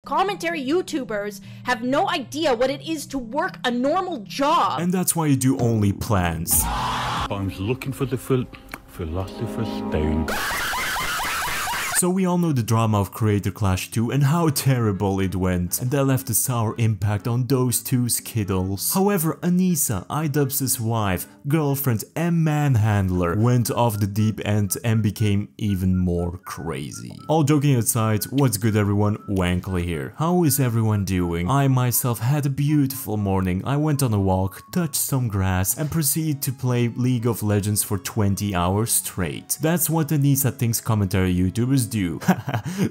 Commentary YouTubers have no idea what it is to work a normal job. And that's why you do only plans. I'm looking for the philosopher's stone. So we all know the drama of Creator Clash 2 and how terrible it went, and that left a sour impact on those two skittles. However, Anisa, IDubbbz's wife, girlfriend and manhandler, went off the deep end and became even more crazy. All joking aside, what's good everyone, Wankly here. How is everyone doing? I myself had a beautiful morning. I went on a walk, touched some grass and proceeded to play League of Legends for 20 hours straight. That's what Anisa thinks commentary YouTubers do.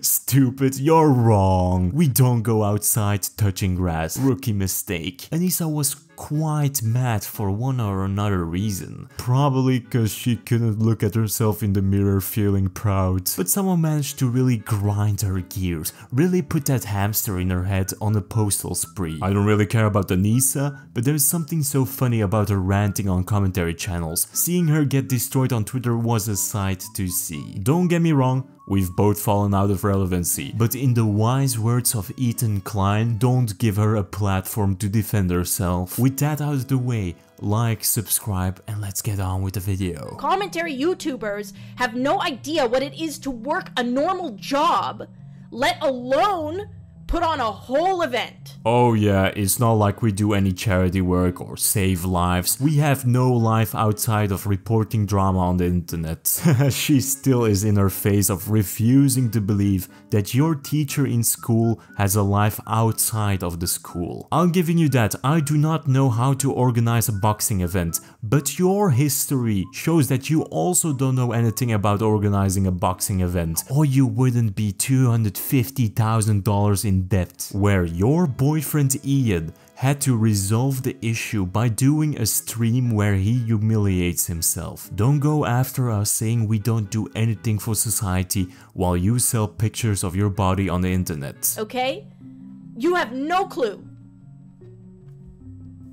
Stupid, you're wrong. We don't go outside touching grass. Rookie mistake. Anisa was quite mad for one or another reason. Probably because she couldn't look at herself in the mirror feeling proud. But someone managed to really grind her gears, really put that hamster in her head on a postal spree. I don't really care about Anisa, but there's something so funny about her ranting on commentary channels. Seeing her get destroyed on Twitter was a sight to see. Don't get me wrong, we've both fallen out of relevancy, but in the wise words of Ethan Klein, don't give her a platform to defend herself. With that out of the way, like, subscribe, and let's get on with the video. Commentary YouTubers have no idea what it is to work a normal job, let alone put on a whole event. Oh yeah, it's not like we do any charity work or save lives. We have no life outside of reporting drama on the internet. She still is in her phase of refusing to believe that your teacher in school has a life outside of the school. I'll give you that, I do not know how to organize a boxing event, but your history shows that you also don't know anything about organizing a boxing event, or you wouldn't be $250,000 in debt, where your boyfriend Ian had to resolve the issue by doing a stream where he humiliates himself. Don't go after us saying we don't do anything for society while you sell pictures of your body on the internet. Okay? You have no clue.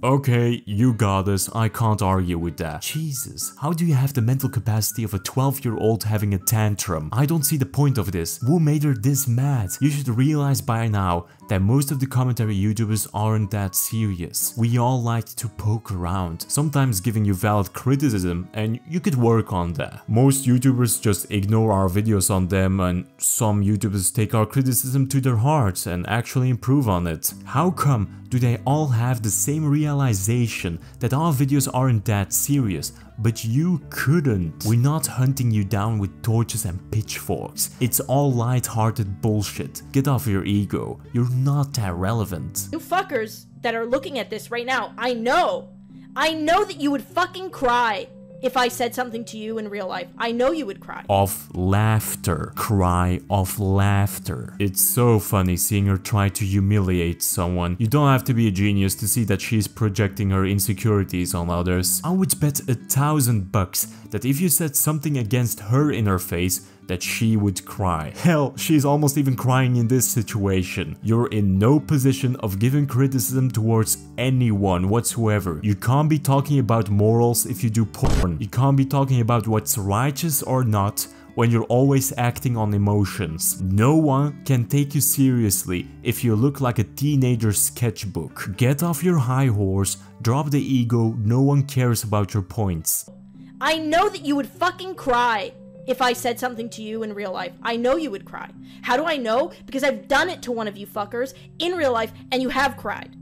Okay, you got us, I can't argue with that. Jesus, how do you have the mental capacity of a 12-year-old having a tantrum? I don't see the point of this. Who made her this mad? You should realize by now that most of the commentary YouTubers aren't that serious. We all like to poke around, sometimes giving you valid criticism, and you could work on that. Most YouTubers just ignore our videos on them, and some YouTubers take our criticism to their hearts and actually improve on it. How come do they all have the same realization that our videos aren't that serious, but you couldn't? We're not hunting you down with torches and pitchforks. It's all light-hearted bullshit. Get off your ego. You're not that relevant. You fuckers that are looking at this right now, I know that you would fucking cry if I said something to you in real life. I know you would cry. Of laughter. Cry of laughter. It's so funny seeing her try to humiliate someone. You don't have to be a genius to see that she's projecting her insecurities on others. I would bet $1,000 that if you said something against her in her face, that she would cry. Hell, she's almost even crying in this situation. You're in no position of giving criticism towards anyone whatsoever. You can't be talking about morals if you do porn. You can't be talking about what's righteous or not when you're always acting on emotions. No one can take you seriously if you look like a teenager's sketchbook. Get off your high horse, drop the ego, no one cares about your points. I know that you would fucking cry if I said something to you in real life. I know you would cry. How do I know? Because I've done it to one of you fuckers in real life and you have cried.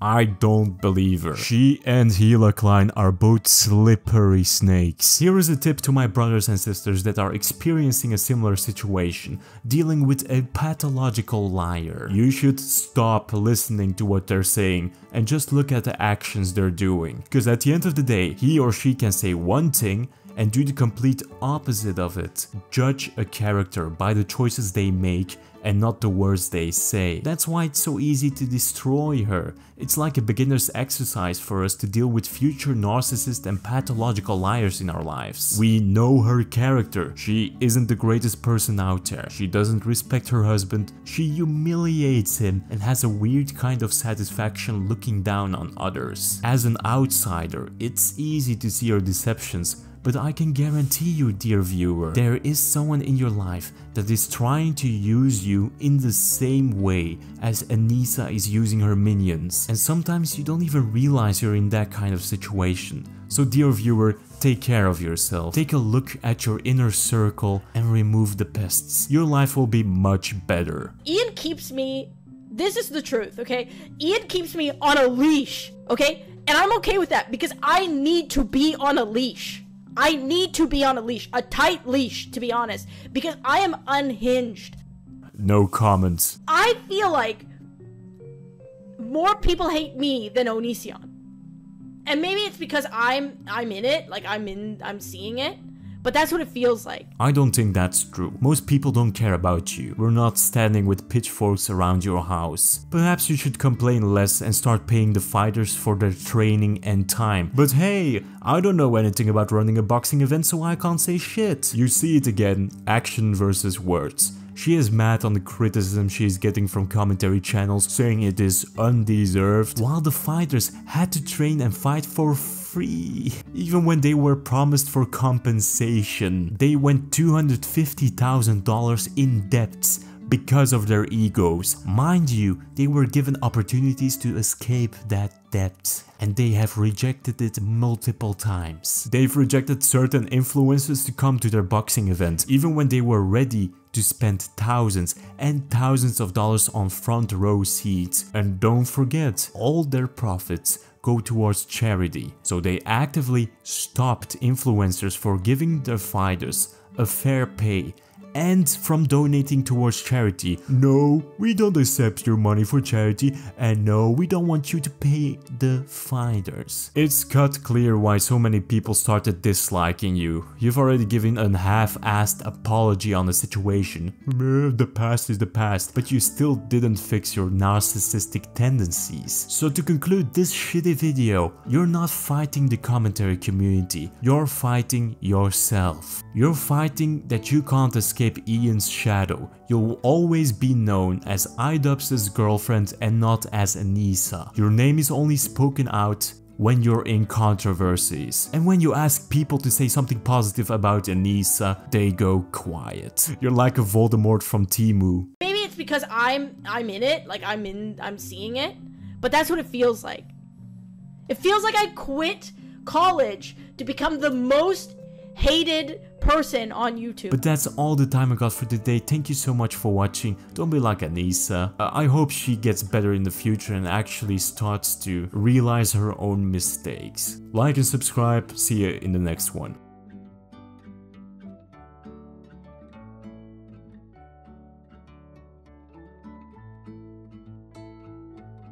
I don't believe her. She and Hila Klein are both slippery snakes. Here is a tip to my brothers and sisters that are experiencing a similar situation, dealing with a pathological liar. You should stop listening to what they're saying and just look at the actions they're doing. Because at the end of the day, he or she can say one thing and do the complete opposite of it. Judge a character by the choices they make and not the words they say. That's why it's so easy to destroy her. It's like a beginner's exercise for us to deal with future narcissists and pathological liars in our lives. We know her character. She isn't the greatest person out there. She doesn't respect her husband. She humiliates him and has a weird kind of satisfaction looking down on others. As an outsider, it's easy to see her deceptions, But I can guarantee you, dear viewer, there is someone in your life that is trying to use you in the same way as Anisa is using her minions. And sometimes you don't even realize you're in that kind of situation. So dear viewer, take care of yourself. Take a look at your inner circle and remove the pests. Your life will be much better. Ian keeps me, this is the truth, okay? Ian keeps me on a leash, okay? And I'm okay with that because I need to be on a leash. I need to be on a leash, a tight leash, to be honest, because I am unhinged. No comments. I feel like more people hate me than Onision. And maybe it's because I'm in it, like I'm seeing it, but that's what it feels like. I don't think that's true. Most people don't care about you. We're not standing with pitchforks around your house. Perhaps you should complain less and start paying the fighters for their training and time. But hey, I don't know anything about running a boxing event, so I can't say shit. You see it again, action versus words. She is mad on the criticism she is getting from commentary channels, saying it is undeserved, while the fighters had to train and fight for free. Even when they were promised for compensation, they went $250,000 in debts because of their egos. Mind you, they were given opportunities to escape that debt, and they have rejected it multiple times. They've rejected certain influencers to come to their boxing event, even when they were ready to spend thousands and thousands of dollars on front row seats. And don't forget, all their profits go towards charity. So they actively stopped influencers for giving their fighters a fair pay and from donating towards charity. No, we don't accept your money for charity, and no, we don't want you to pay the fighters. It's cut clear why so many people started disliking you. You've already given a half-assed apology on the situation. The past is the past, but you still didn't fix your narcissistic tendencies. So to conclude this shitty video, you're not fighting the commentary community, you're fighting yourself. You're fighting that you can't escape Ian's shadow. You'll always be known as IDubbbz's girlfriend and not as Anisa. Your name is only spoken out when you're in controversies. And when you ask people to say something positive about Anisa, they go quiet. You're like a Voldemort from Temu. Maybe it's because I'm in it, like I'm seeing it, but that's what it feels like. It feels like I quit college to become the most hated person on YouTube. But that's all the time I got for today. Thank you so much for watching. Don't be like Anisa. I hope she gets better in the future and actually starts to realize her own mistakes. Like and subscribe. See you in the next one.